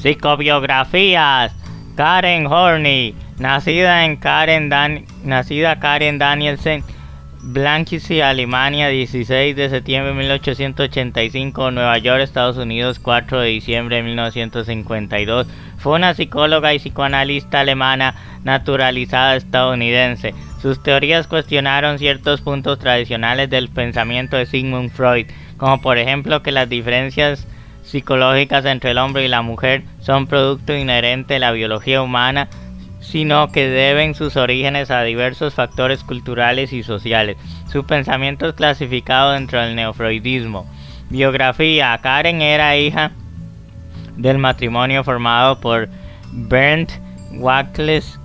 Psicobiografías. Karen Horney, nacida Karen Danielsen, Blankensee, Alemania, 16 de septiembre de 1885, Nueva York, Estados Unidos, 4 de diciembre de 1952. Fue una psicóloga y psicoanalista alemana naturalizada estadounidense. Sus teorías cuestionaron ciertos puntos tradicionales del pensamiento de Sigmund Freud, como por ejemplo que las diferencias psicológicas entre el hombre y la mujer son producto inherente de la biología humana, sino que deben sus orígenes a diversos factores culturales y sociales. Su pensamiento es clasificado dentro del neofreudismo. Biografía. Karen era hija del matrimonio formado por Bernd Wackels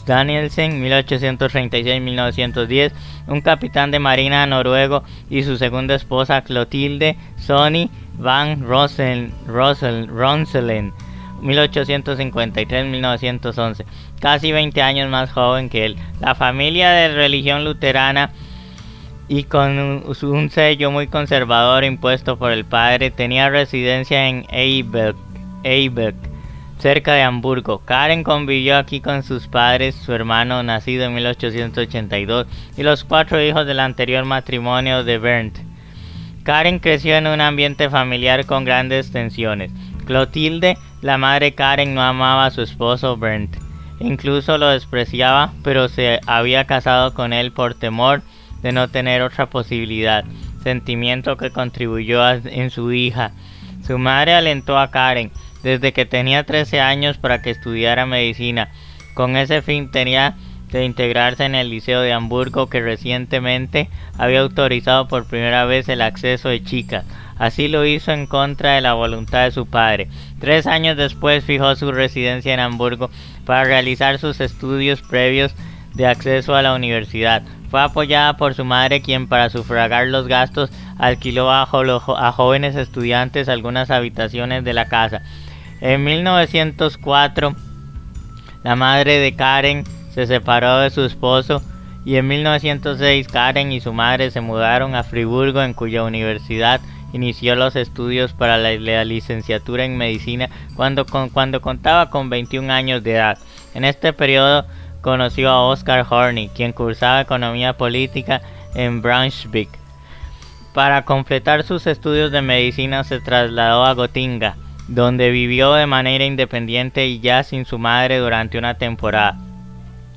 Danielsen, 1836-1910, un capitán de marina noruego, y su segunda esposa Clotilde Sonny van Ronselen, 1853-1911, casi 20 años más joven que él. La familia de religión luterana y con un sello muy conservador impuesto por el padre, tenía residencia en Eiberg, cerca de Hamburgo. Karen convivió aquí con sus padres, su hermano nacido en 1882 y los 4 hijos del anterior matrimonio de Bernd. Karen creció en un ambiente familiar con grandes tensiones. Clotilde, la madre Karen, no amaba a su esposo Bernd, incluso lo despreciaba, pero se había casado con él por temor de no tener otra posibilidad, sentimiento que contribuyó en su hija. Su madre alentó a Karen desde que tenía 13 años para que estudiara medicina. Con ese fin tenía de integrarse en el Liceo de Hamburgo, que recientemente había autorizado por primera vez el acceso de chicas. Así lo hizo en contra de la voluntad de su padre. 3 años después fijó su residencia en Hamburgo para realizar sus estudios previos de acceso a la universidad. Fue apoyada por su madre, quien para sufragar los gastos alquiló a jóvenes estudiantes algunas habitaciones de la casa. En 1904, la madre de Karen se separó de su esposo y en 1906 Karen y su madre se mudaron a Friburgo, en cuya universidad inició los estudios para la licenciatura en medicina cuando contaba con 21 años de edad. En este periodo conoció a Oskar Horney, quien cursaba economía política en Braunschweig. Para completar sus estudios de medicina se trasladó a Gotinga, donde vivió de manera independiente y ya sin su madre durante una temporada.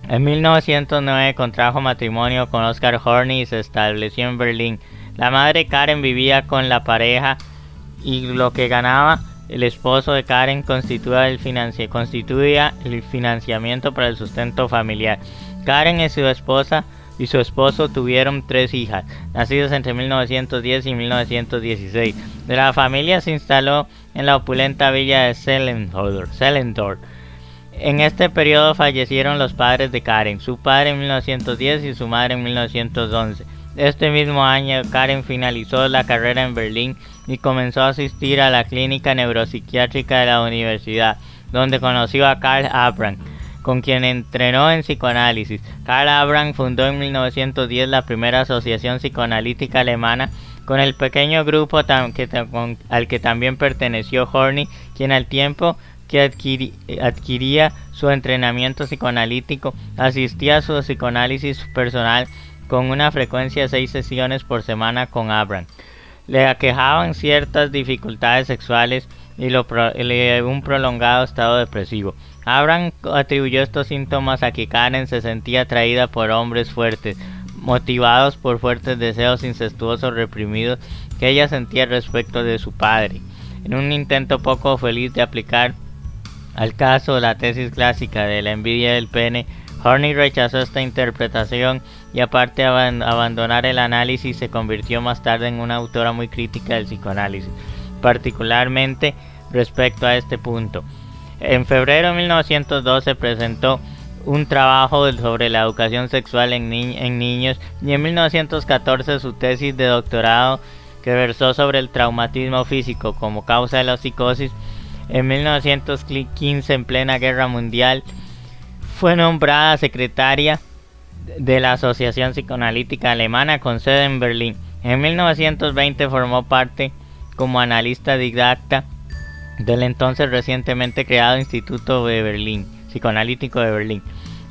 En 1909 contrajo matrimonio con Oskar Horney y se estableció en Berlín. La madre Karen vivía con la pareja y lo que ganaba el esposo de Karen constituía el financiamiento para el sustento familiar. Karen y su esposo tuvieron 3 hijas, nacidas entre 1910 y 1916. La familia se instaló en la opulenta villa de Sellendorf. En este periodo fallecieron los padres de Karen, su padre en 1910 y su madre en 1911. Este mismo año, Karen finalizó la carrera en Berlín y comenzó a asistir a la clínica neuropsiquiátrica de la universidad, donde conoció a Karl Abraham, con quien entrenó en psicoanálisis. Karl Abraham fundó en 1910 la primera asociación psicoanalítica alemana, con el pequeño grupo al que también perteneció Horney, quien al tiempo que adquiría su entrenamiento psicoanalítico, asistía a su psicoanálisis personal con una frecuencia de 6 sesiones por semana con Abraham. Le aquejaban ciertas dificultades sexuales y un prolongado estado depresivo. Abraham atribuyó estos síntomas a que Karen se sentía atraída por hombres fuertes, motivados por fuertes deseos incestuosos reprimidos que ella sentía respecto de su padre. En un intento poco feliz de aplicar al caso la tesis clásica de la envidia del pene, Horney rechazó esta interpretación y, aparte de abandonar el análisis, se convirtió más tarde en una autora muy crítica del psicoanálisis, particularmente respecto a este punto. En febrero de 1912 presentó un trabajo sobre la educación sexual en niños, y en 1914 su tesis de doctorado, que versó sobre el traumatismo físico como causa de la psicosis. En 1915, en plena guerra mundial, fue nombrada secretaria de la Asociación Psicoanalítica Alemana con sede en Berlín. En 1920 formó parte como analista didacta del entonces recientemente creado Instituto de Berlín, Psicoanalítico de Berlín,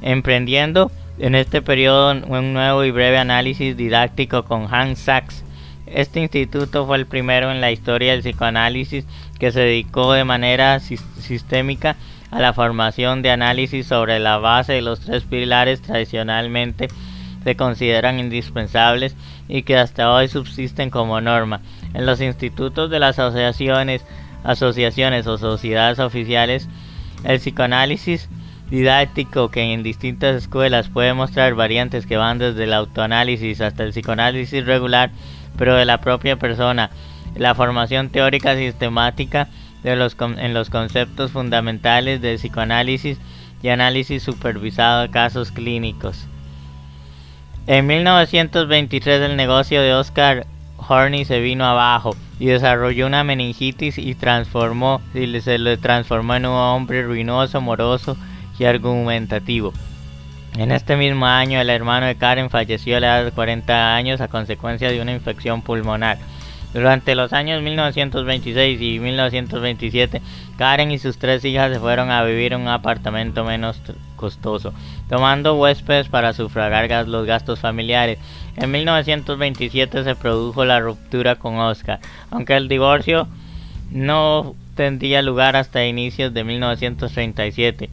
emprendiendo en este periodo un nuevo y breve análisis didáctico con Hans Sachs. Este instituto fue el primero en la historia del psicoanálisis que se dedicó de manera sistémica a la formación de análisis sobre la base de los tres pilares tradicionalmente se consideran indispensables y que hasta hoy subsisten como norma. En los institutos de las asociaciones o sociedades oficiales, el psicoanálisis didáctico, que en distintas escuelas puede mostrar variantes que van desde el autoanálisis hasta el psicoanálisis regular, pero de la propia persona, la formación teórica sistemática en los conceptos fundamentales del psicoanálisis y análisis supervisado de casos clínicos. En 1923 el negocio de Oscar Horney se vino abajo y desarrolló una meningitis y se le transformó en un hombre ruinoso, moroso y argumentativo. En este mismo año el hermano de Karen falleció a la edad de 40 años a consecuencia de una infección pulmonar. Durante los años 1926 y 1927, Karen y sus tres hijas se fueron a vivir en un apartamento menos costoso, tomando huéspedes para sufragar los gastos familiares. En 1927 se produjo la ruptura con Oscar, aunque el divorcio no tendría lugar hasta inicios de 1937.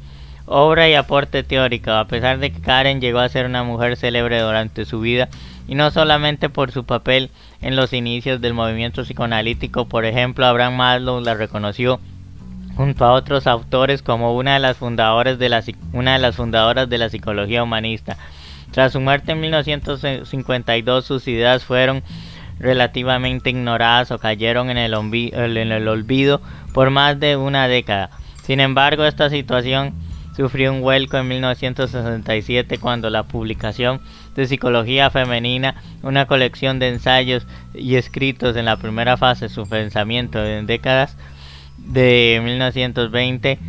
Obra y aporte teórico. A pesar de que Karen llegó a ser una mujer célebre durante su vida, y no solamente por su papel en los inicios del movimiento psicoanalítico, por ejemplo, Abraham Maslow la reconoció junto a otros autores como una de las fundadoras de la psicología humanista. Tras su muerte en 1952, sus ideas fueron relativamente ignoradas o cayeron en el olvido por más de una década. Sin embargo, esta situación sufrió un vuelco en 1967 cuando la publicación de Psicología Femenina, una colección de ensayos y escritos en la primera fase de su pensamiento en décadas de 1920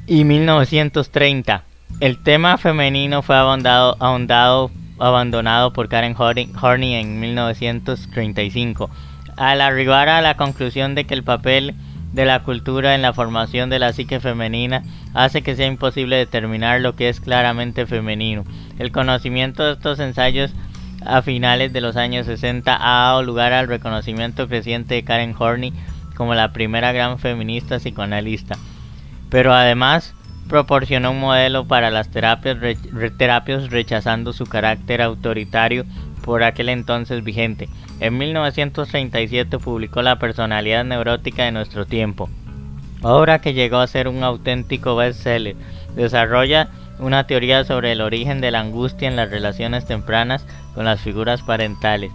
y 1930. El tema femenino fue abandonado por Karen Horney en 1935, al arribar a la conclusión de que el papel de la cultura en la formación de la psique femenina hace que sea imposible determinar lo que es claramente femenino. El conocimiento de estos ensayos a finales de los años 60 ha dado lugar al reconocimiento creciente de Karen Horney como la primera gran feminista psicoanalista, pero además proporcionó un modelo para las terapias rechazando su carácter autoritario por aquel entonces vigente. En 1937 publicó La personalidad neurótica de nuestro tiempo, obra que llegó a ser un auténtico bestseller. Desarrolla una teoría sobre el origen de la angustia en las relaciones tempranas con las figuras parentales.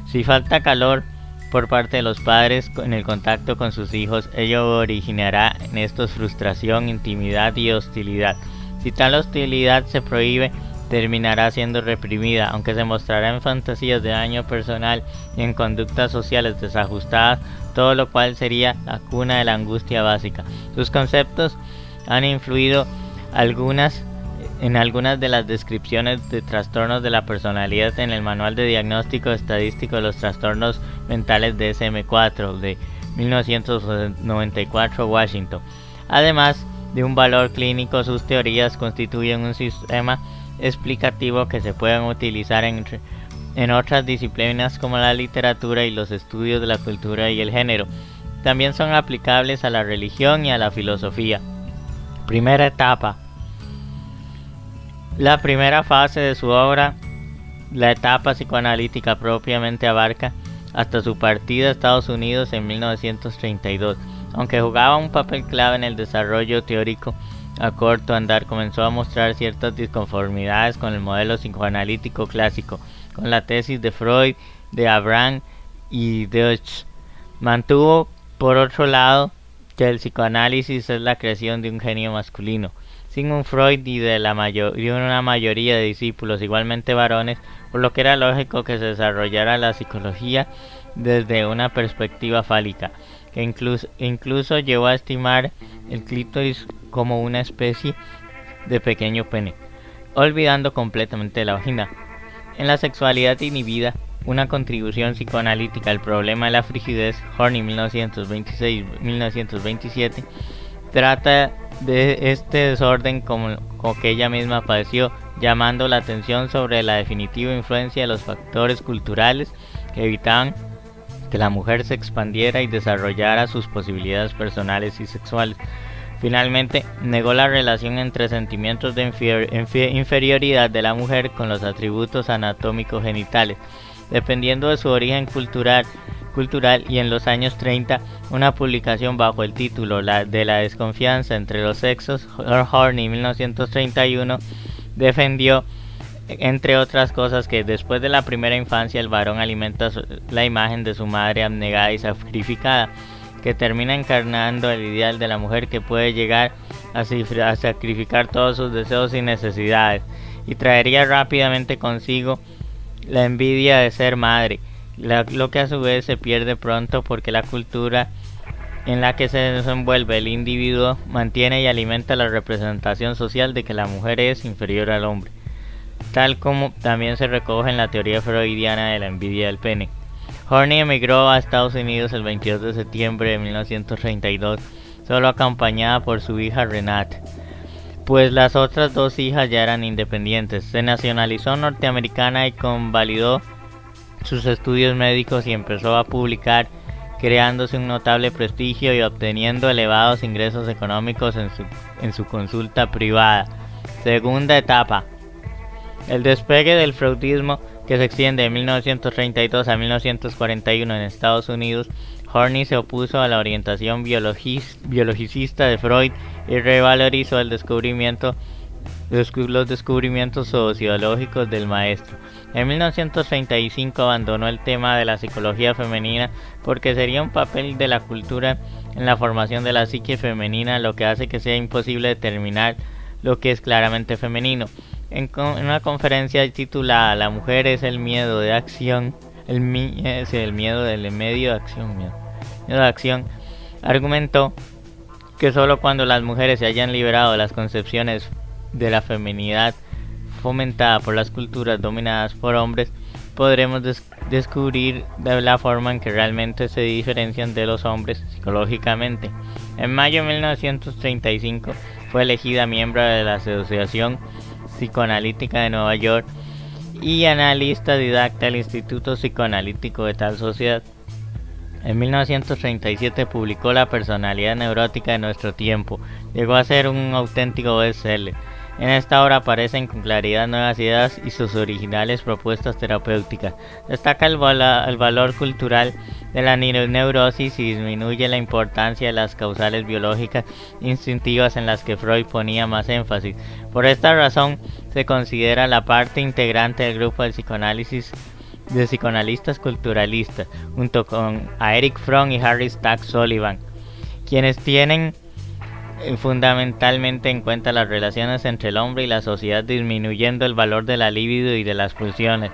Si falta calor por parte de los padres en el contacto con sus hijos, ello originará en estos frustración, intimidad y hostilidad. Si tal hostilidad se prohíbe, terminará siendo reprimida, aunque se mostrará en fantasías de daño personal y en conductas sociales desajustadas, todo lo cual sería la cuna de la angustia básica. Sus conceptos han influido en algunas de las descripciones de trastornos de la personalidad en el Manual de Diagnóstico Estadístico de los Trastornos Mentales DSM-4 de 1994, Washington. Además de un valor clínico, sus teorías constituyen un sistema explicativo que se pueden utilizar en otras disciplinas como la literatura y los estudios de la cultura y el género. También son aplicables a la religión y a la filosofía. Primera etapa. La primera fase de su obra, la etapa psicoanalítica propiamente, abarca hasta su partida a Estados Unidos en 1932. Aunque jugaba un papel clave en el desarrollo teórico, a corto andar comenzó a mostrar ciertas disconformidades con el modelo psicoanalítico clásico, con la tesis de Freud, de Abraham y Deutsch. Mantuvo, por otro lado, que el psicoanálisis es la creación de un genio masculino. Sin un Freud y de una mayoría de discípulos, igualmente varones, por lo que era lógico que se desarrollara la psicología desde una perspectiva fálica, que incluso llevó a estimar el clítoris como una especie de pequeño pene, olvidando completamente la vagina. En la sexualidad inhibida, una contribución psicoanalítica al problema de la frigidez, Horney 1926-1927, trata de este desorden como que ella misma padeció, llamando la atención sobre la definitiva influencia de los factores culturales que evitaban que la mujer se expandiera y desarrollara sus posibilidades personales y sexuales. Finalmente, negó la relación entre sentimientos de inferioridad de la mujer con los atributos anatómicos genitales, dependiendo de su origen cultural, y en los años 30, una publicación bajo el título de la desconfianza entre los sexos, Horney 1931, defendió, entre otras cosas, que después de la primera infancia el varón alimenta la imagen de su madre abnegada y sacrificada, que termina encarnando el ideal de la mujer que puede llegar a sacrificar todos sus deseos y necesidades, y traería rápidamente consigo la envidia de ser madre, lo que a su vez se pierde pronto porque la cultura en la que se desenvuelve el individuo mantiene y alimenta la representación social de que la mujer es inferior al hombre, tal como también se recoge en la teoría freudiana de la envidia del pene. Horney emigró a Estados Unidos el 22 de septiembre de 1932, solo acompañada por su hija Renate, pues las otras dos hijas ya eran independientes. Se nacionalizó norteamericana y convalidó sus estudios médicos y empezó a publicar, creándose un notable prestigio y obteniendo elevados ingresos económicos en su consulta privada. Segunda etapa: el despegue del freudismo, que se extiende de 1932 a 1941 en Estados Unidos. Horney se opuso a la orientación biologicista de Freud y revalorizó los descubrimientos sociológicos del maestro. En 1935 abandonó el tema de la psicología femenina porque sería un papel de la cultura en la formación de la psique femenina, lo que hace que sea imposible determinar lo que es claramente femenino. En una conferencia titulada "La mujer es el miedo de acción", miedo de acción, argumentó que solo cuando las mujeres se hayan liberado de las concepciones de la feminidad fomentada por las culturas dominadas por hombres, podremos descubrir de la forma en que realmente se diferencian de los hombres psicológicamente. En mayo de 1935 fue elegida miembro de la Asociación Psicoanalítica de Nueva York y analista didacta del Instituto Psicoanalítico de tal sociedad. En 1937 publicó La personalidad neurótica de nuestro tiempo. Llegó a ser un auténtico bestseller. En esta obra aparecen con claridad nuevas ideas y sus originales propuestas terapéuticas. Destaca el valor cultural de la neurosis y disminuye la importancia de las causales biológicas instintivas en las que Freud ponía más énfasis. Por esta razón, se considera la parte integrante del grupo del psicoanálisis de psicoanalistas culturalistas, junto con Erich Fromm y Harry Stack Sullivan, quienes tienen fundamentalmente en cuenta las relaciones entre el hombre y la sociedad, disminuyendo el valor de la libido y de las pulsiones.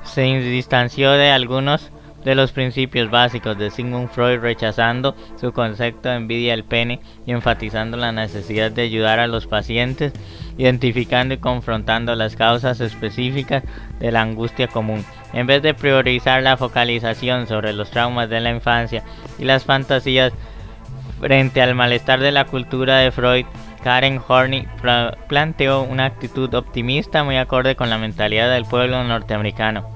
Se distanció de algunos de los principios básicos de Sigmund Freud, rechazando su concepto de envidia del pene y enfatizando la necesidad de ayudar a los pacientes, identificando y confrontando las causas específicas de la angustia común. En vez de priorizar la focalización sobre los traumas de la infancia y las fantasías frente al malestar de la cultura de Freud, Karen Horney planteó una actitud optimista muy acorde con la mentalidad del pueblo norteamericano,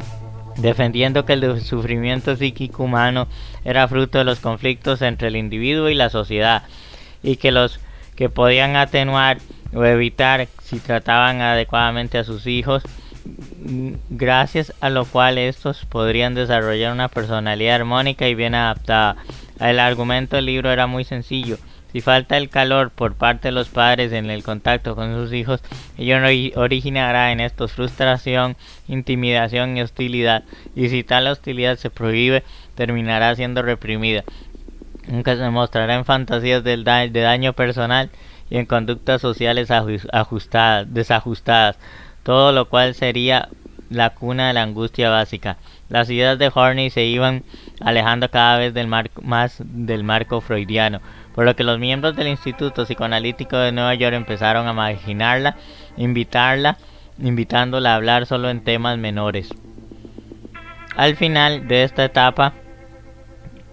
defendiendo que el sufrimiento psíquico humano era fruto de los conflictos entre el individuo y la sociedad, y que los que podían atenuar o evitar si trataban adecuadamente a sus hijos, gracias a lo cual estos podrían desarrollar una personalidad armónica y bien adaptada. El argumento del libro era muy sencillo: si falta el calor por parte de los padres en el contacto con sus hijos, ello originará en estos frustración, intimidación y hostilidad, y si tal hostilidad se prohíbe, terminará siendo reprimida. Nunca se mostrará en fantasías de daño personal y en conductas sociales desajustadas, todo lo cual sería la cuna de la angustia básica. Las ideas de Horney se iban alejando cada vez más del marco freudiano, por lo que los miembros del Instituto Psicoanalítico de Nueva York empezaron a marginarla, invitándola a hablar solo en temas menores. Al final de esta etapa,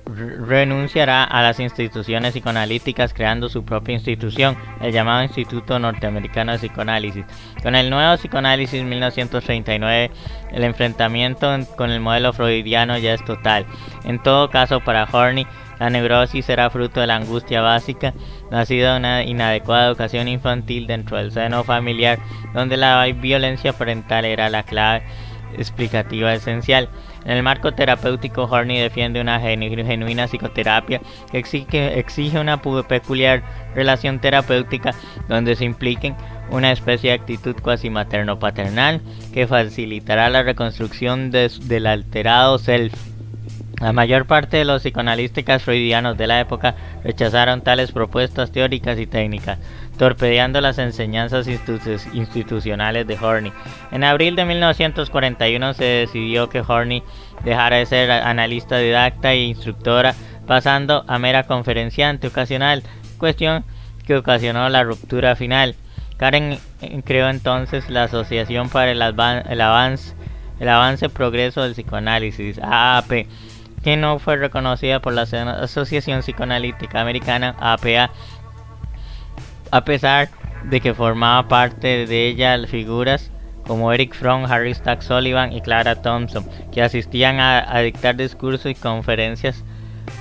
renunciará a las instituciones psicoanalíticas creando su propia institución, el llamado Instituto Norteamericano de Psicoanálisis. Con el nuevo psicoanálisis 1939, el enfrentamiento con el modelo freudiano ya es total. En todo caso, para Horney, la neurosis era fruto de la angustia básica, nacida de una inadecuada educación infantil dentro del seno familiar, donde la violencia parental era la clave explicativa esencial. En el marco terapéutico, Horney defiende una genuina psicoterapia que exige una peculiar relación terapéutica donde se impliquen una especie de actitud cuasi materno-paternal que facilitará la reconstrucción del alterado self. La mayor parte de los psicoanalistas freudianos de la época rechazaron tales propuestas teóricas y técnicas, torpedeando las enseñanzas institucionales de Horney. En abril de 1941 se decidió que Horney dejara de ser analista didacta e instructora, pasando a mera conferenciante ocasional, cuestión que ocasionó la ruptura final. Karen creó entonces la Asociación para el Avance Progreso del Psicoanálisis, AAP, que no fue reconocida por la Asociación Psicoanalítica Americana, APA, a pesar de que formaba parte de ella figuras como Erich Fromm, Harry Stack Sullivan y Clara Thompson, que asistían a dictar discursos y conferencias.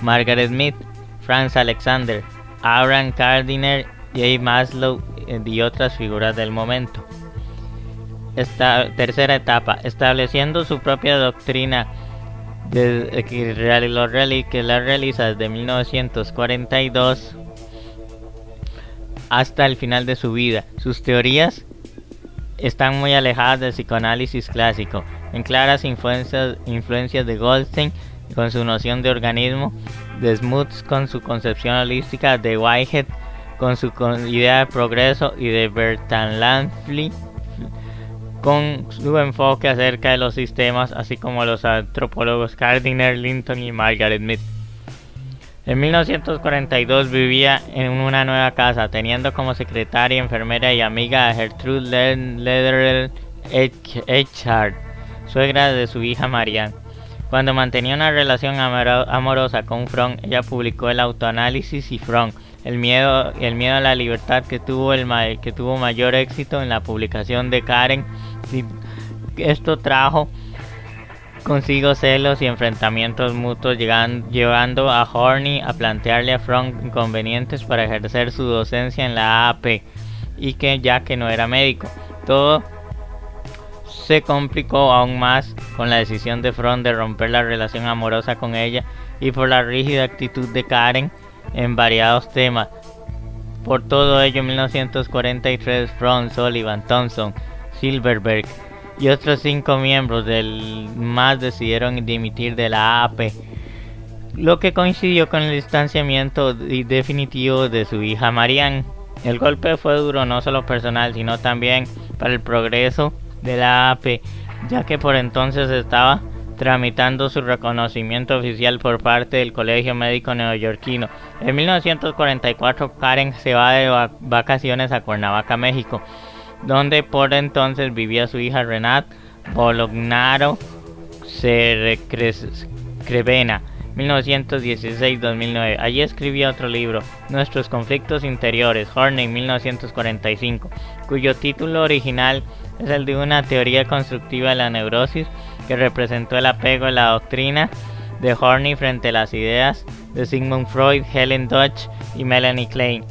Margaret Mead, Franz Alexander, Abraham Gardiner, J. Maslow y otras figuras del momento. Esta tercera etapa, estableciendo su propia doctrina que la realiza desde 1942 hasta el final de su vida. Sus teorías están muy alejadas del psicoanálisis clásico, en claras influencias de Goldstein con su noción de organismo, de Smuts con su concepción holística, de Whitehead con su idea de progreso y de Bertalanffy con su enfoque acerca de los sistemas, así como los antropólogos Gardiner, Linton y Margaret Mead. En 1942 vivía en una nueva casa, teniendo como secretaria, enfermera y amiga a Gertrude Lederer Echard, suegra de su hija Marianne. Cuando mantenía una relación amorosa con Fromm, ella publicó el autoanálisis y Fromm, el miedo a la libertad, que tuvo mayor éxito en la publicación de Karen. Esto trajo consigo celos y enfrentamientos mutuos, llevando a Horney a plantearle a Fromm inconvenientes para ejercer su docencia en la AAP, y ya que no era médico. Todo se complicó aún más con la decisión de Fromm de romper la relación amorosa con ella y por la rígida actitud de Karen en variados temas. Por todo ello, en 1943, Fromm, Sullivan, Thompson, Silverberg y otros 5 miembros del MAS decidieron dimitir de la AAP, lo que coincidió con el distanciamiento definitivo de su hija Marianne. El golpe fue duro no solo personal, sino también para el progreso de la AAP, ya que por entonces estaba tramitando su reconocimiento oficial por parte del Colegio Médico Neoyorquino. En 1944, Karen se va de vacaciones a Cuernavaca, México, donde por entonces vivía su hija Renate Bolognaro Crevena, 1916-2009. Allí escribió otro libro, Nuestros conflictos interiores, Horney, 1945, cuyo título original es el de una teoría constructiva de la neurosis, que representó el apego a la doctrina de Horney frente a las ideas de Sigmund Freud, Helen Dodge y Melanie Klein.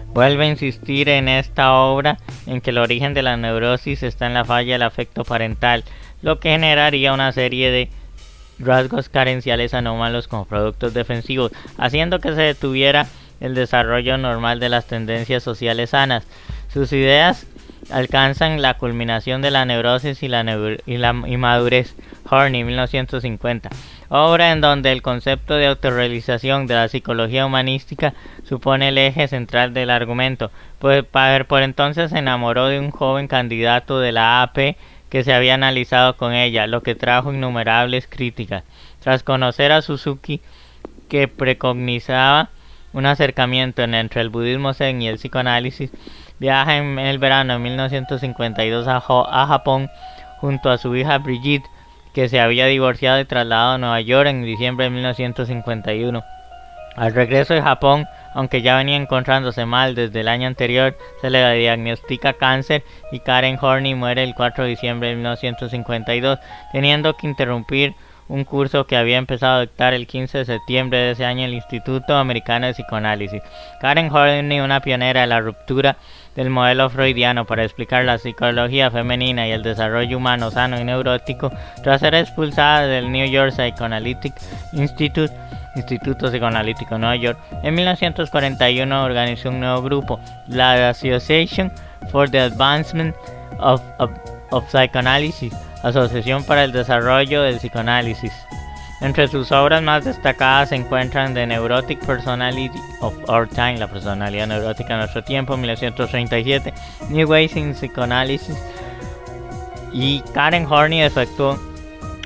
Vuelve a insistir en esta obra en que el origen de la neurosis está en la falla del afecto parental, lo que generaría una serie de rasgos carenciales anómalos como productos defensivos, haciendo que se detuviera el desarrollo normal de las tendencias sociales sanas. Sus ideas alcanzan la culminación de la neurosis y la madurez. Horney, 1950, obra en donde el concepto de autorrealización de la psicología humanística supone el eje central del argumento, pues por entonces se enamoró de un joven candidato de la AP que se había analizado con ella, lo que trajo innumerables críticas. Tras conocer a Suzuki, que preconizaba un acercamiento entre el budismo zen y el psicoanálisis, viaja en el verano de 1952 a Japón junto a su hija Brigitte, que se había divorciado y trasladado a Nueva York en diciembre de 1951. Al regreso de Japón, aunque ya venía encontrándose mal desde el año anterior, se le diagnostica cáncer y Karen Horney muere el 4 de diciembre de 1952, teniendo que interrumpir un curso que había empezado a dictar el 15 de septiembre de ese año en el Instituto Americano de Psicoanálisis. Karen Horney, una pionera de la ruptura del modelo freudiano para explicar la psicología femenina y el desarrollo humano sano y neurótico, tras ser expulsada del New York Psychoanalytic Instituto Psicoanalítico de Nueva York, en 1941 organizó un nuevo grupo, la Association for the Advancement of Psychoanalysis, Asociación para el Desarrollo del Psicoanálisis. Entre sus obras más destacadas se encuentran The Neurotic Personality of Our Time, la personalidad neurótica de nuestro tiempo, 1937, New Ways in Psychoanalysis, y Karen Horney efectuó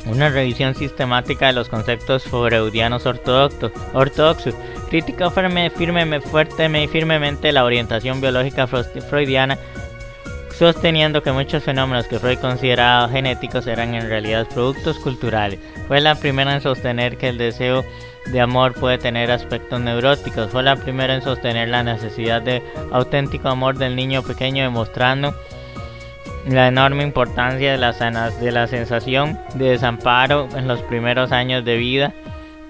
una revisión sistemática de los conceptos freudianos ortodoxos. Criticó firmemente la orientación biológica freudiana, sosteniendo que muchos fenómenos que Freud consideraba genéticos eran en realidad productos culturales. Fue la primera en sostener que el deseo de amor puede tener aspectos neuróticos. Fue la primera en sostener la necesidad de auténtico amor del niño pequeño, demostrando la enorme importancia de la sensación de desamparo en los primeros años de vida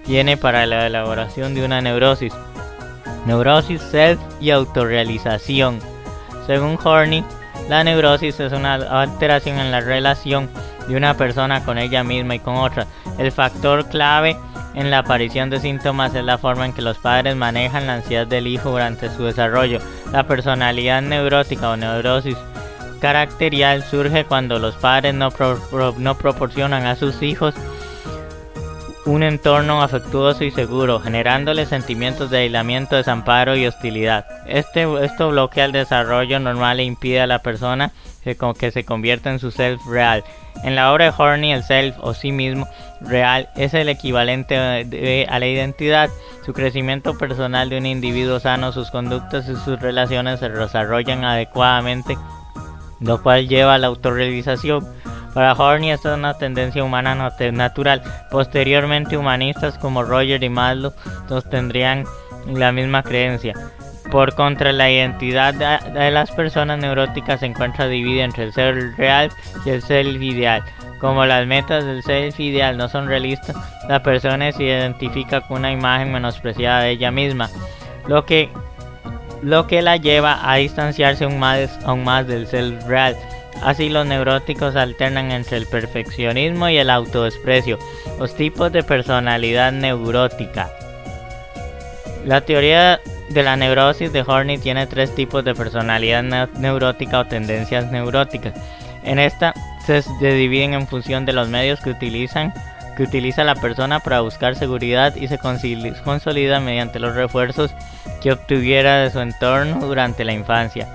tiene para la elaboración de una neurosis, self y autorrealización. Según Horney, la neurosis es una alteración en la relación de una persona con ella misma y con otra. El factor clave en la aparición de síntomas es la forma en que los padres manejan la ansiedad del hijo durante su desarrollo. La personalidad neurótica o neurosis caracterial surge cuando los padres no proporcionan a sus hijos un entorno afectuoso y seguro, generándoles sentimientos de aislamiento, desamparo y hostilidad. Esto bloquea el desarrollo normal e impide a la persona que se convierta en su self real. En la obra de Horney, el self o sí mismo real es el equivalente a la identidad. Su crecimiento personal de un individuo sano, sus conductas y sus relaciones se desarrollan adecuadamente, lo cual lleva a la autorrealización. Para Horney esta es una tendencia humana natural. Posteriormente, humanistas como Roger y Maslow sostendrían la misma creencia. Por contra, la identidad de las personas neuróticas se encuentra dividida entre el self real y el self ideal. Como las metas del self ideal no son realistas, la persona se identifica con una imagen menospreciada de ella misma, lo que la lleva a distanciarse aún más del self real. Así, los neuróticos alternan entre el perfeccionismo y el autodesprecio, los tipos de personalidad neurótica. La teoría de la neurosis de Horney tiene 3 tipos de personalidad neurótica o tendencias neuróticas. En esta se dividen en función de los medios que utiliza la persona para buscar seguridad y se consolida mediante los refuerzos que obtuviera de su entorno durante la infancia.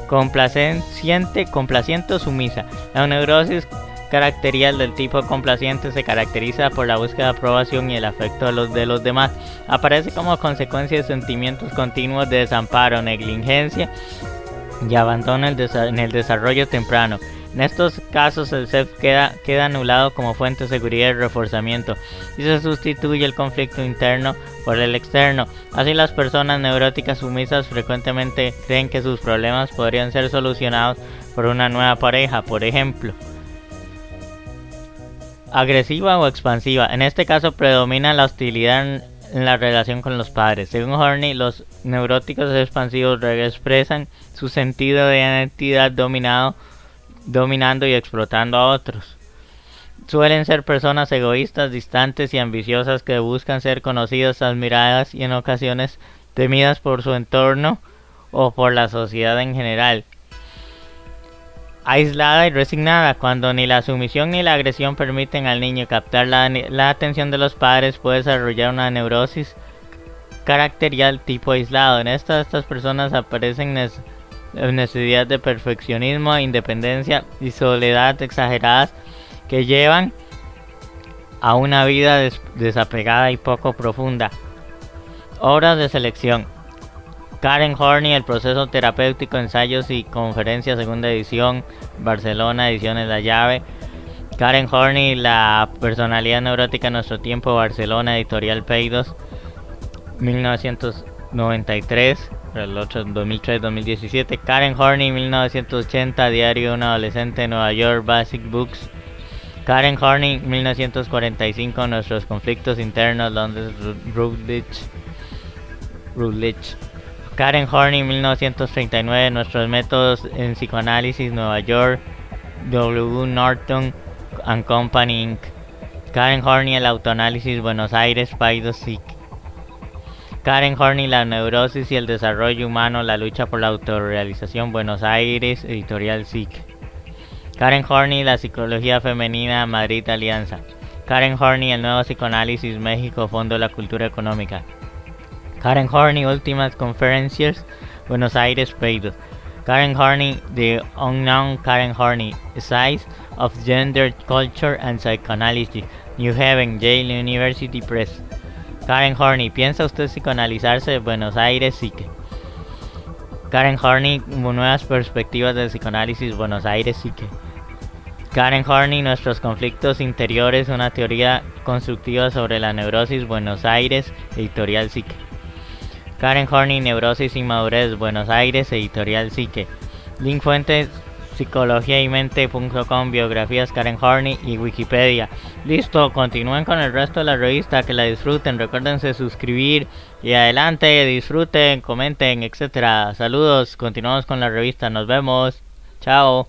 Complaciente o sumisa. La neurosis caracterial del tipo complaciente se caracteriza por la búsqueda de aprobación y el afecto de los demás. Aparece como consecuencia de sentimientos continuos de desamparo, negligencia y abandono en el desarrollo temprano. En estos casos el self queda anulado como fuente de seguridad y reforzamiento, y se sustituye el conflicto interno por el externo. Así, las personas neuróticas sumisas frecuentemente creen que sus problemas podrían ser solucionados por una nueva pareja, por ejemplo, agresiva o expansiva. En este caso predomina la hostilidad en la relación con los padres. Según Horney, los neuróticos expansivos expresan su sentido de identidad dominando y explotando a otros. Suelen ser personas egoístas, distantes y ambiciosas que buscan ser conocidas, admiradas y en ocasiones temidas por su entorno o por la sociedad en general. Aislada y resignada. Cuando ni la sumisión ni la agresión permiten al niño captar la atención de los padres, puede desarrollar una neurosis caracterial tipo aislado. En estas personas aparecen necesidad de perfeccionismo, independencia y soledad exageradas que llevan a una vida desapegada y poco profunda. Obras de selección. Karen Horney, El proceso terapéutico, ensayos y conferencias, segunda edición, Barcelona, ediciones La Llave. Karen Horney, la personalidad neurótica en nuestro tiempo, Barcelona, editorial Paidós, 1993, el otro 2003-2017. Karen Horney, 1980, diario Un adolescente, Nueva York, Basic Books. Karen Horney, 1945, Nuestros conflictos internos, London, Routledge. Karen Horney, 1939, Nuestros métodos en psicoanálisis, Nueva York, W. Norton and Company Inc. Karen Horney, El autoanálisis, Buenos Aires, Paidós, SIC. Karen Horney, La neurosis y el desarrollo humano, la lucha por la autorrealización, Buenos Aires, editorial SIC. Karen Horney, La psicología femenina, Madrid, Alianza. Karen Horney, El nuevo psicoanálisis, México, Fondo de la Cultura Económica. Karen Horney, Ultimate Conferences, Buenos Aires, Paidós. Karen Horney, The Unknown Karen Horney, Size of Gender, Culture and Psychoanalysis, New Haven, Yale University Press. Karen Horney, ¿piensa usted psicoanalizarse? Buenos Aires, Psique. Karen Horney, Nuevas perspectivas del psicoanálisis, Buenos Aires, Psique. Karen Horney, Nuestros conflictos interiores, una teoría constructiva sobre la neurosis, Buenos Aires, editorial Psique. Karen Horney, Neurosis y madurez, Buenos Aires, editorial Psique. Link fuentes, psicologiaymente.com, biografías Karen Horney y Wikipedia. Listo, continúen con el resto de la revista, que la disfruten, recuérdense suscribir y adelante, disfruten, comenten, etcétera. Saludos, continuamos con la revista, nos vemos, chao.